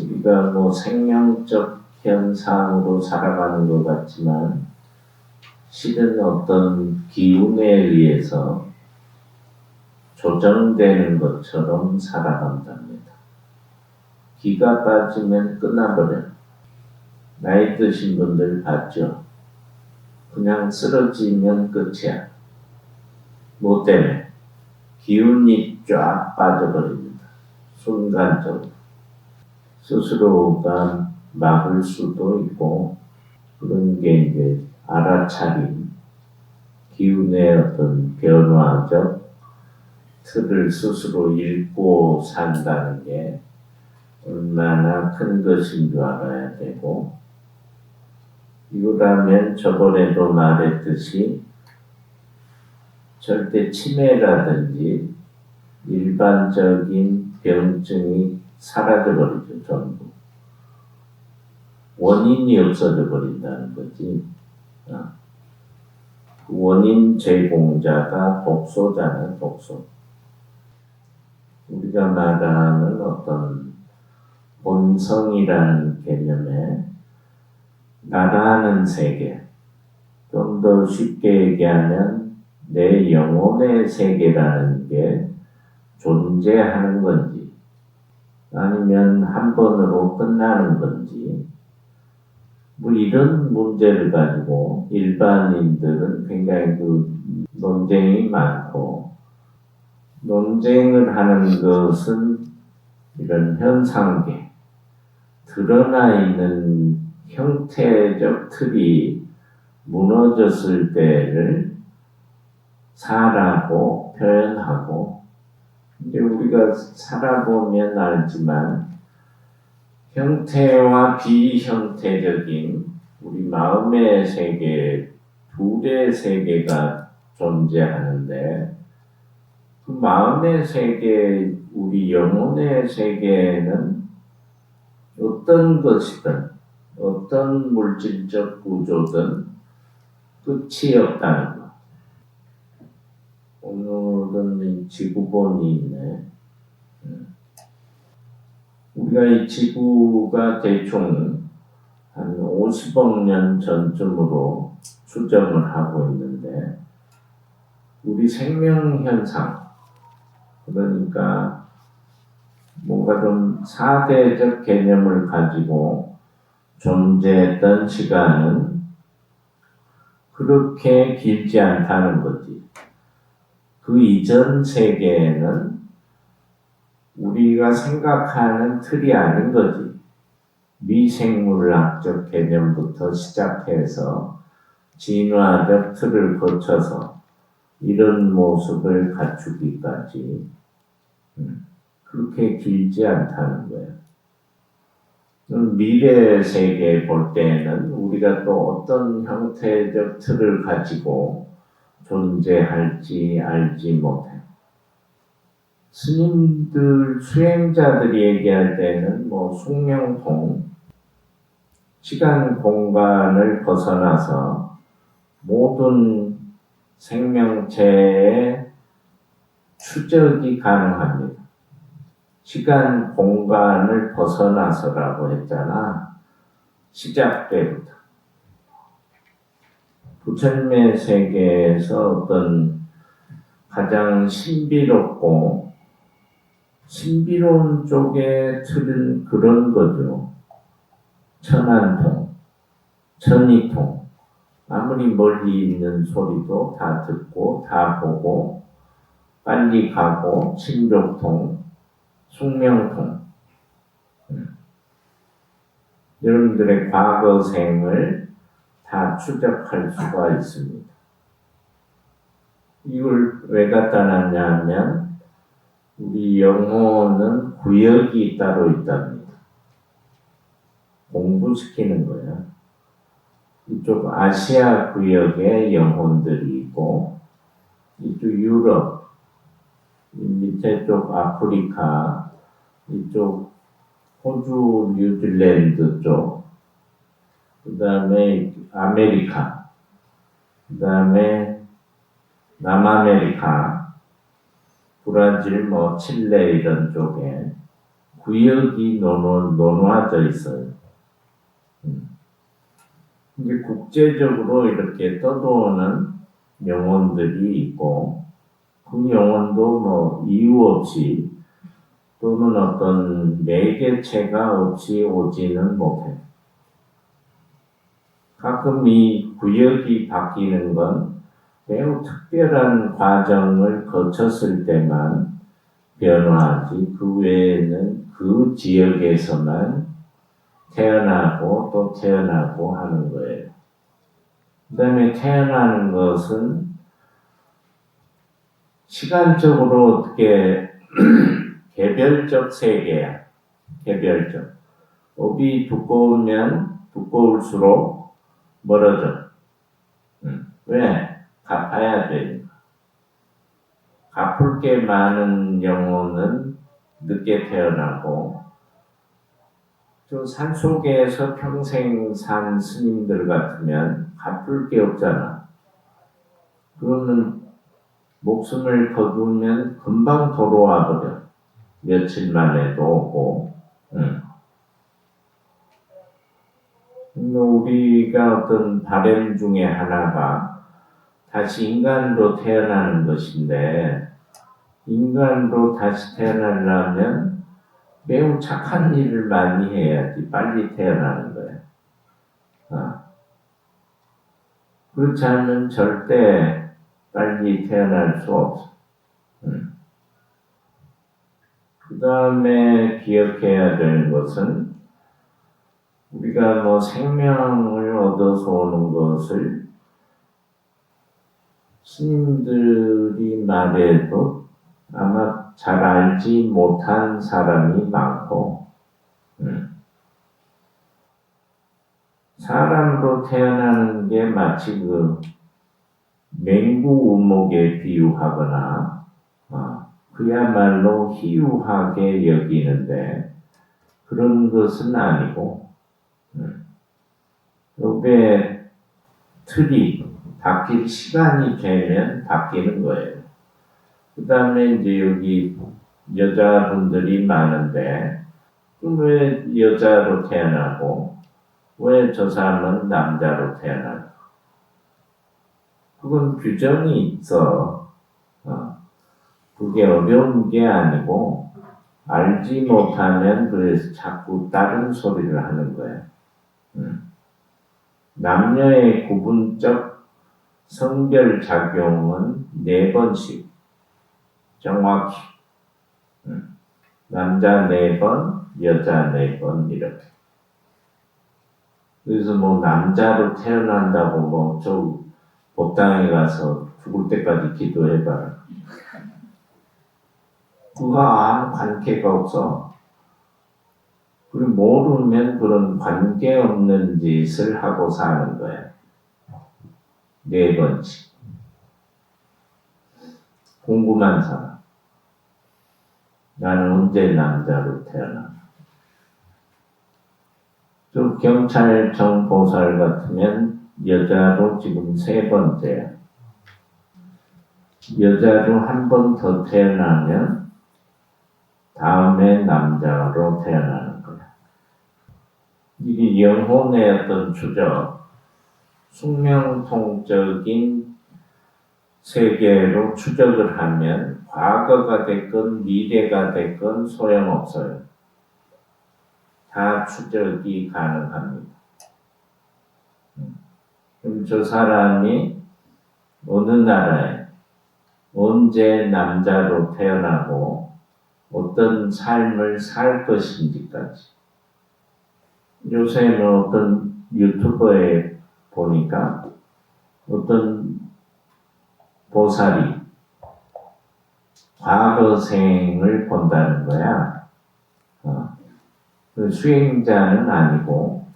우리가 뭐 생명적 현상으로 살아가는 것 같지만 실은 어떤 기운에 의해서 조정되는 것처럼 살아간답니다. 기가 빠지면 끝나버려. 나이 드신 분들 봤죠? 그냥 쓰러지면 끝이야. 뭐 때문에? 기운이 쫙 빠져버립니다. 순간적으로. 스스로가 막을 수도 있고, 그런 게 이제 알아차림, 기운의 어떤 변화적 틀을 스스로 읽고 산다는 게 얼마나 큰 것인 줄 알아야 되고, 이거라면 저번에도 말했듯이 절대 치매라든지 일반적인 병증이 사라져버리죠, 전부. 원인이 없어져 버린다는 거지. 그 원인 제공자가 독소잖아요, 독소. 우리가 말하는 어떤 본성이라는 개념에 나라는 세계, 좀 더 쉽게 얘기하면 내 영혼의 세계라는 게 존재하는 건지 아니면 한 번으로 끝나는 건지 뭐 이런 문제를 가지고 일반인들은 굉장히 논쟁이 많고, 논쟁을 하는 것은 이런 현상계, 드러나 있는 형태적 틀이 무너졌을 때를 사라고 표현하고, 이제 우리가 살아보면 알지만 형태와 비형태적인 우리 마음의 세계, 둘의 세계가 존재하는데, 그 마음의 세계, 우리 영혼의 세계는 어떤 것이든, 어떤 물질적 구조든 끝이 없다는 것. 오늘은 이 지구본이 있네. 우리가 이 지구가 대충 한 50억 년 전쯤으로 추정을 하고 있는데, 우리 생명 현상, 그러니까 뭔가 좀 사대적 개념을 가지고 존재했던 시간은 그렇게 길지 않다는 거지. 그 이전 세계에는 우리가 생각하는 틀이 아닌 거지. 미생물학적 개념부터 시작해서 진화적 틀을 거쳐서 이런 모습을 갖추기까지 그렇게 길지 않다는 거예요. 미래 세계 볼 때는 우리가 또 어떤 형태적 틀을 가지고 존재할지 알지 못해요. 스님들, 수행자들이 얘기할 때는 뭐 숙명통, 시간 공간을 벗어나서 모든 생명체의 추적이 가능합니다. 시간 공간을 벗어나서라고 했잖아. 시작 때부터. 부처님의 세계에서 어떤 가장 신비롭고 신비로운 쪽의 틀은 그런 거죠. 천안통, 천이통, 아무리 멀리 있는 소리도 다 듣고 다 보고 빨리 가고, 친족통, 숙명통. 여러분들의 과거 생을 다 추적할 수가 있습니다. 이걸 왜 갖다 놨냐 하면 우리 영혼은 구역이 따로 있답니다. 공부시키는 거야. 이쪽 아시아 구역에 영혼들이 있고, 이쪽 유럽, 밑에 쪽 아프리카, 이쪽 호주, 뉴질랜드 쪽, 그 다음에 아메리카, 그 다음에 남아메리카, 브라질, 칠레 이런 쪽에 구역이 논하져 있어요. 이제 국제적으로 이렇게 떠도는 영혼들이 있고, 그 영혼도 뭐 이유 없이 또는 어떤 매개체가 없이 오지는 못해요. 가끔 이 구역이 바뀌는 건 매우 특별한 과정을 거쳤을 때만 변화하지, 그 외에는 그 지역에서만 태어나고 또 태어나고 하는 거예요. 그 다음에 태어나는 것은 시간적으로 어떻게 개별적 세계야. 개별적. 업이 두꺼우면 두꺼울수록 멀어져. 왜? 갚아야 되니까. 갚을 게 많은 영혼은 늦게 태어나고, 저 산속에서 평생 산 스님들 같으면 갚을 게 없잖아. 그러면 목숨을 거두면 금방 돌아와 버려. 며칠 만에도 오고. 우리가 어떤 바램 중에 하나가 다시 인간으로 태어나는 것인데, 인간으로 다시 태어나려면 매우 착한 일을 많이 해야지 빨리 태어나는 거야. 그렇지 않으면 절대 빨리 태어날 수 없어. 그 다음에 기억해야 되는 것은 우리가 뭐 생명을 얻어서 오는 것을 스님들이 말해도 아마 잘 알지 못한 사람이 많고, 사람으로 태어나는 게 마치 그 맹구 우목에 비유하거나, 그야말로 희유하게 여기는데, 그런 것은 아니고, 요게 틀이 바뀔 시간이 되면 바뀌는 거예요. 그 다음에 이제 여기 여자분들이 많은데, 왜 여자로 태어나고, 왜 저 사람은 남자로 태어나고? 그건 규정이 있어. 그게 어려운 게 아니고, 알지 못하면 그래서 자꾸 다른 소리를 하는 거야. 남녀의 구분적 성별 작용은 4번씩 정확히 남자 4번, 여자 4번 이렇게. 그래서 뭐 남자로 태어난다고 뭐 저 법당에 가서 죽을 때까지 기도해봐라. 그거 아무 관계가 없어. 그리고 모르면 그런 관계없는 짓을 하고 사는 거야. 4번씩. 궁금한 사람. 나는 언제 남자로 태어나? 또 경찰청 보살 같으면 여자로 지금 3번째야. 여자로 한 번 더 태어나면 다음에 남자로 태어나는 거야. 이게 영혼의 어떤 추적, 숙명통적인 세계로 추적을 하면 과거가 됐건 미래가 됐건 소용없어요. 다 추적이 가능합니다. 그럼 저 사람이 어느 나라에 언제 남자로 태어나고 어떤 삶을 살 것인지까지. 요새는 어떤 유튜버에 보니까 어떤 보살이 과거생을 본다는 거야. 그 수행자는 아니고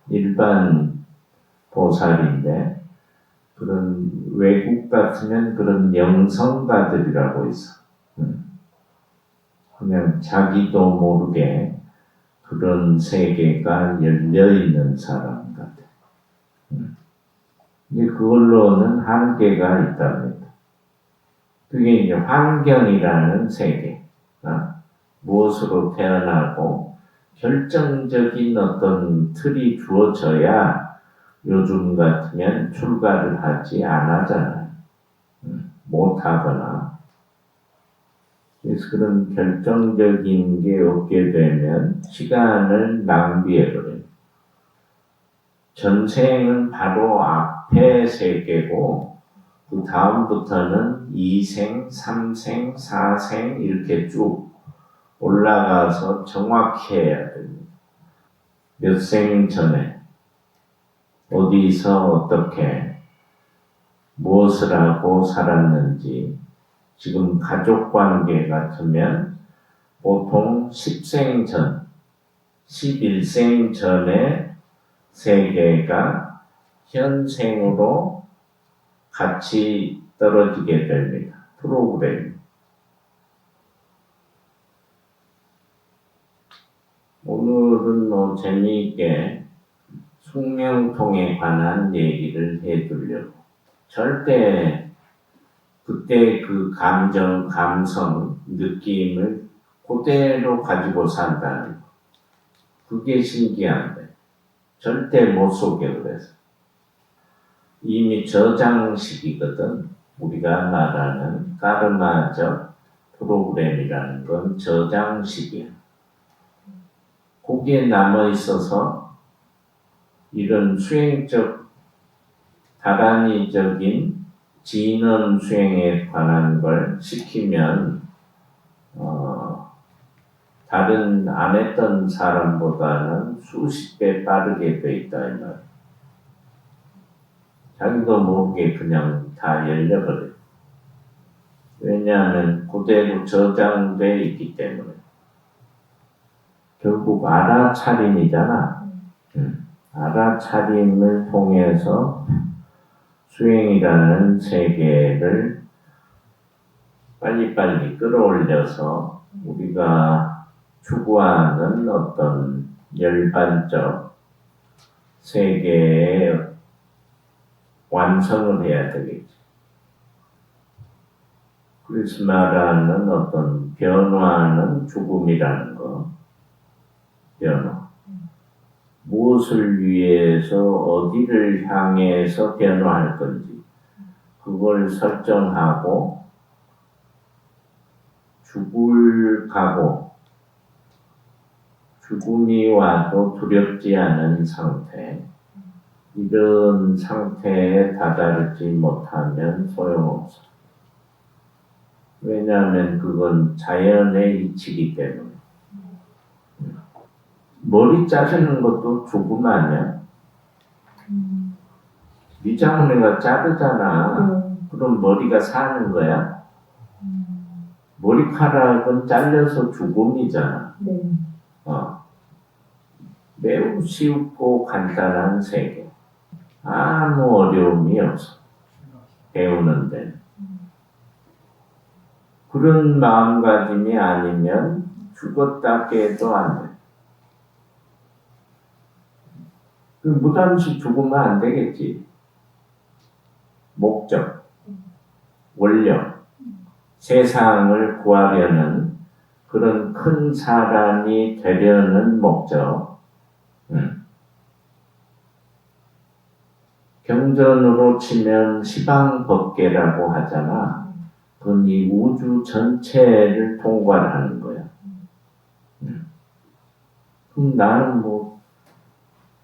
일반 보살인데, 그런 외국 같으면 그런 영성가들이라고 있어. 그냥 자기도 모르게 그런 세계가 열려있는 사람 같아. 근데 그걸로는 한계가 있답니다. 그게 이제 환경이라는 세계. 무엇으로 태어나고 결정적인 어떤 틀이 주어져야 요즘 같으면 출가를 하지 않았잖아요. 못하거나. 그래서 그런 결정적인 게 없게 되면 시간을 낭비해버려요. 전생은 바로 앞에 세계고 그 다음부터는 2생, 3생, 4생 이렇게 쭉 올라가서 정확히 해야 됩니다. 몇 생 전에 어디서 어떻게 무엇을 하고 살았는지 지금 가족관계 같으면 보통 10생 전, 11생 전에 세계가 현생으로 같이 떨어지게 됩니다. 프로그램. 오늘은 재미있게 숙명통에 관한 얘기를 해두려고. 절대 그때 그 감정, 감성, 느낌을 그대로 가지고 산다는 거. 그게 신기한데. 절대 못 속여 그래서. 이미 저장식이거든. 우리가 말하는 까르마적 프로그램이라는 건 저장식이야. 거기에 남아있어서 이런 수행적, 다란이적인 진언 수행에 관한 걸 시키면 다른 안 했던 사람보다는 수십 배 빠르게 돼 있다 이 말. 자기도 모르게 그냥 다 열려버려. 왜냐하면 그대로 저장돼 있기 때문에. 결국 알아차림이잖아. 알아차림을 통해서 수행이라는 세계를 빨리빨리 끌어올려서 우리가 추구하는 어떤 열반적 세계의 완성을 해야 되겠지. 그래서 말하는 어떤 변화는 죽음이라는 거. 변화. 무엇을 위해서 어디를 향해서 변화할 건지 그걸 설정하고 죽을 각오, 죽음이 와도 두렵지 않은 상태, 이런 상태에 다다르지 못하면 소용없어. 왜냐하면 그건 자연의 이치이기 때문에. 머리 자르는 것도 죽음 아니야? 미장원이가 자르잖아. 그럼 머리가 사는 거야? 머리카락은 잘려서 죽음이잖아. 매우 쉽고 간단한 세계. 아무 어려움이 없어. 배우는데. 그런 마음가짐이 아니면 죽었다 깨도 안 돼. 무단시 죽으면 안 되겠지. 목적, 원력, 세상을 구하려는 그런 큰 사람이 되려는 목적. 경전으로 치면 시방법계라고 하잖아. 그건 이 우주 전체를 통괄하는 거야. 그럼 나는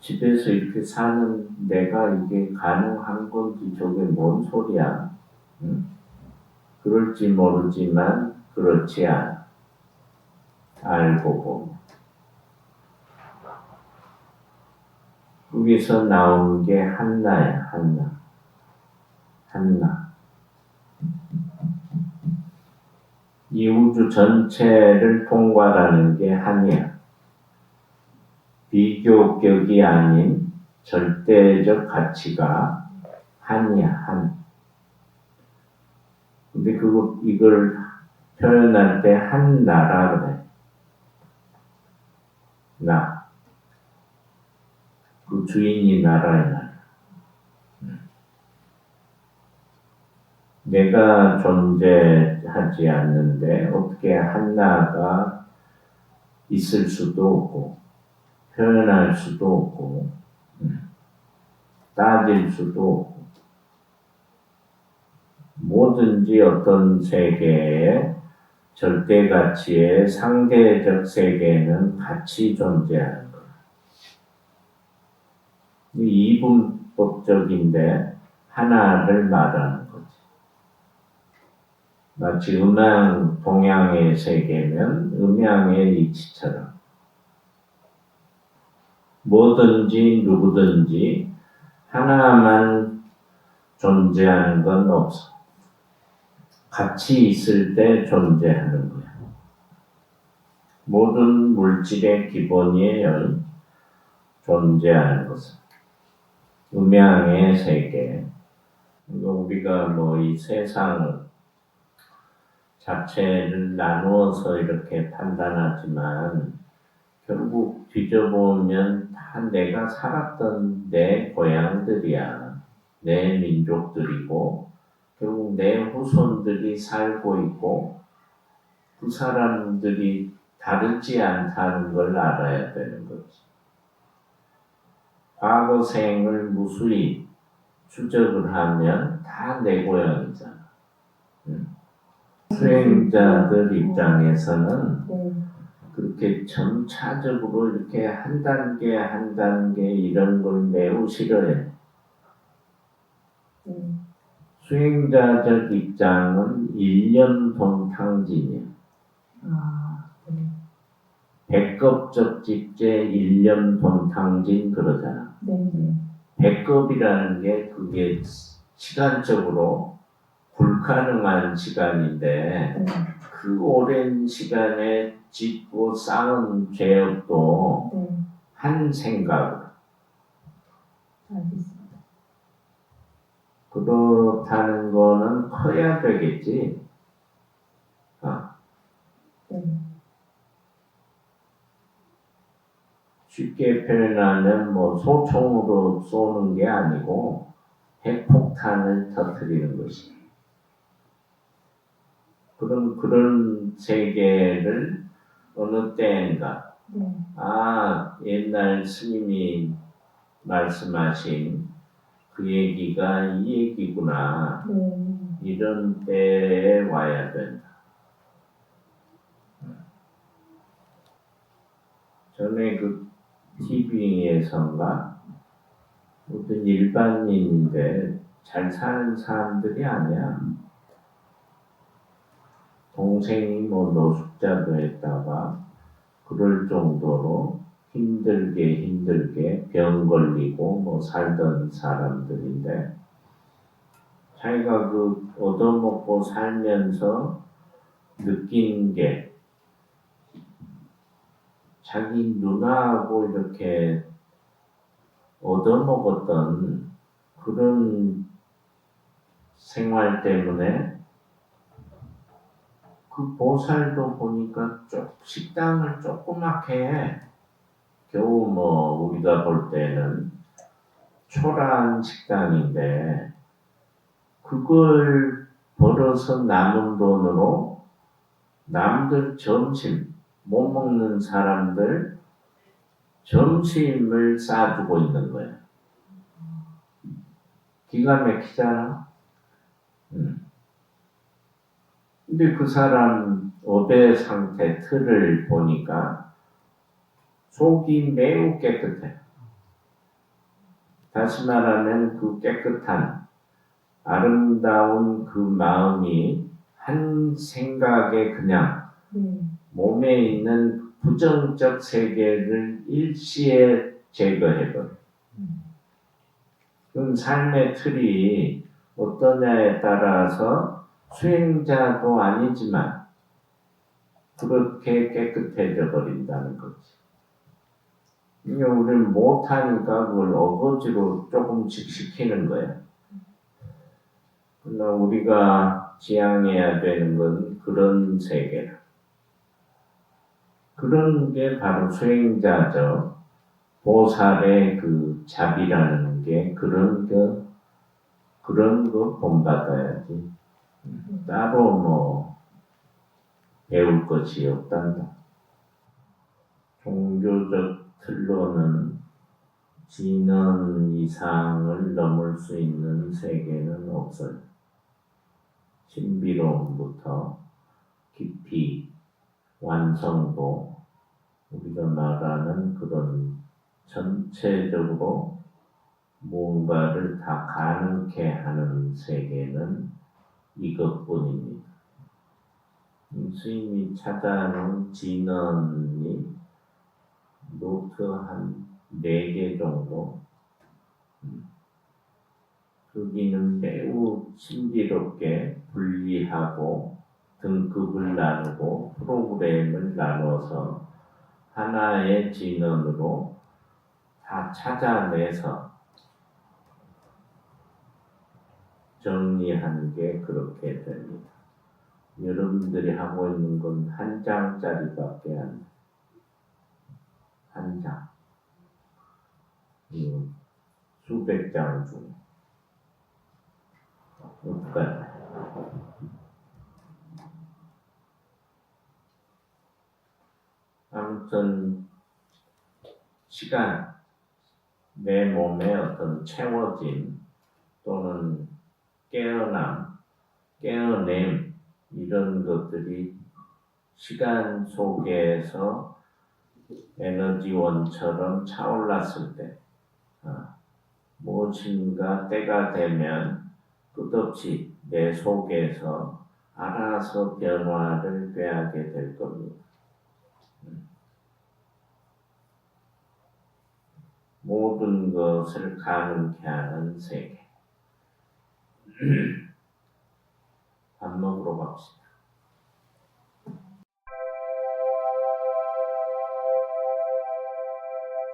집에서 이렇게 사는 내가 이게 가능한 건지 저게 뭔 소리야? 그럴지 모르지만 그렇지 않아. 알고 보면. 거기서 나온 게 한나야, 한나. 한나. 이 우주 전체를 통괄하는 게 한이야. 비교격이 아닌 절대적 가치가 한이야, 한. 근데 이걸 표현할 때 한나라 그래. 나. 그 주인이 나라야, 나. 내가 존재하지 않는데 어떻게 한나가 있을 수도 없고, 표현할 수도 없고, 따질 수도 없고, 뭐든지 어떤 세계의 절대 가치의 상대적 세계는 같이 존재하는 거예요. 이분법적인데 하나를 말하는 거지. 마치 음양, 동양의 세계면 음양의 이치처럼 뭐든지 누구든지 하나만 존재하는 건 없어. 같이 있을 때 존재하는 거야. 모든 물질의 기본이에요. 존재하는 것은. 음양의 세계. 우리가 뭐 이 세상 자체를 나누어서 이렇게 판단하지만 결국 뒤져보면 다 내가 살았던 내 고향들이야. 내 민족들이고 결국 내 후손들이 살고 있고 그 사람들이 다르지 않다는 걸 알아야 되는 거지. 과거 생을 무수히 추적을 하면 다 내 고향이잖아. 수행자들 입장에서는 그렇게 점차적으로 이렇게 한 단계 한 단계 이런 걸 매우 싫어해. 수행자적 입장은 일념동탕진이야. 백겁적 집제 일념동탕진 그러잖아. 백겁이라는 게 그게 시간적으로 불가능한 시간인데 그 오랜 시간에 짓고 쌓은 죄업도 한 생각으로 그렇다는 거는 커야 되겠지. 쉽게 표현하면 뭐 소총으로 쏘는 게 아니고 핵폭탄을 터뜨리는 것이. 그런 세계를 어느 때인가 옛날 스님이 말씀하신 그 얘기가 이 얘기구나. 이런 때에 와야 된다. 전에 그 TV에선가 어떤 일반인인데 잘 사는 사람들이 아니야. 동생이 뭐 노숙자도 했다가 그럴 정도로 힘들게 병 걸리고 뭐 살던 사람들인데 자기가 그 얻어먹고 살면서 느낀 게 자기 누나하고 이렇게 얻어먹었던 그런 생활 때문에 그 보살도 보니까 식당을 조그맣게 해. 겨우 뭐 우리가 볼 때는 초라한 식당인데 그걸 벌어서 남은 돈으로 남들 점심 못 먹는 사람들 점심을 싸주고 있는 거야. 기가 막히잖아. 근데 그 사람 업의 상태 틀을 보니까 속이 매우 깨끗해. 다시 말하면 그 깨끗한 아름다운 그 마음이 한 생각에 그냥 몸에 있는 부정적 세계를 일시에 제거해버려. 그럼 삶의 틀이 어떠냐에 따라서 수행자도 아니지만 그렇게 깨끗해져 버린다는 거지. 이게 우리는 못하니까 그걸 어거지로 조금씩 시키는 거야. 그러나 우리가 지향해야 되는 건 그런 세계라. 그런 게 바로 수행자죠. 보살의 그 자비라는 게 그런 거 본받아야지. 따로 뭐 배울 것이 없단다. 종교적 틀로는 진원 이상을 넘을 수 있는 세계는 없어요. 신비로움부터 깊이, 완성도, 우리가 말하는 그런 전체적으로 무언가를 다 가능케 하는 세계는 이것뿐입니다. 스님이 찾아놓은 진언이 노트 한 4개 정도. 거기는 매우 신비롭게 분리하고 등급을 나누고 프로그램을 나눠서 하나의 진언으로 다 찾아내서 정리한 게 그렇게 됩니다. 여러분들이 하고 있는 건 한 장짜리밖에 안 돼요. 한 장. 수백 장 중에. 어떡할까요? 아무튼 시간, 내 몸에 어떤 채워짐 또는 깨어남, 깨어냄 이런 것들이 시간 속에서 에너지원처럼 차올랐을 때 무엇인가 때가 되면 끝없이 내 속에서 알아서 변화를 꾀하게 될 겁니다. 모든 것을 가능케 하는 세계. 밥 먹으러 갑시다.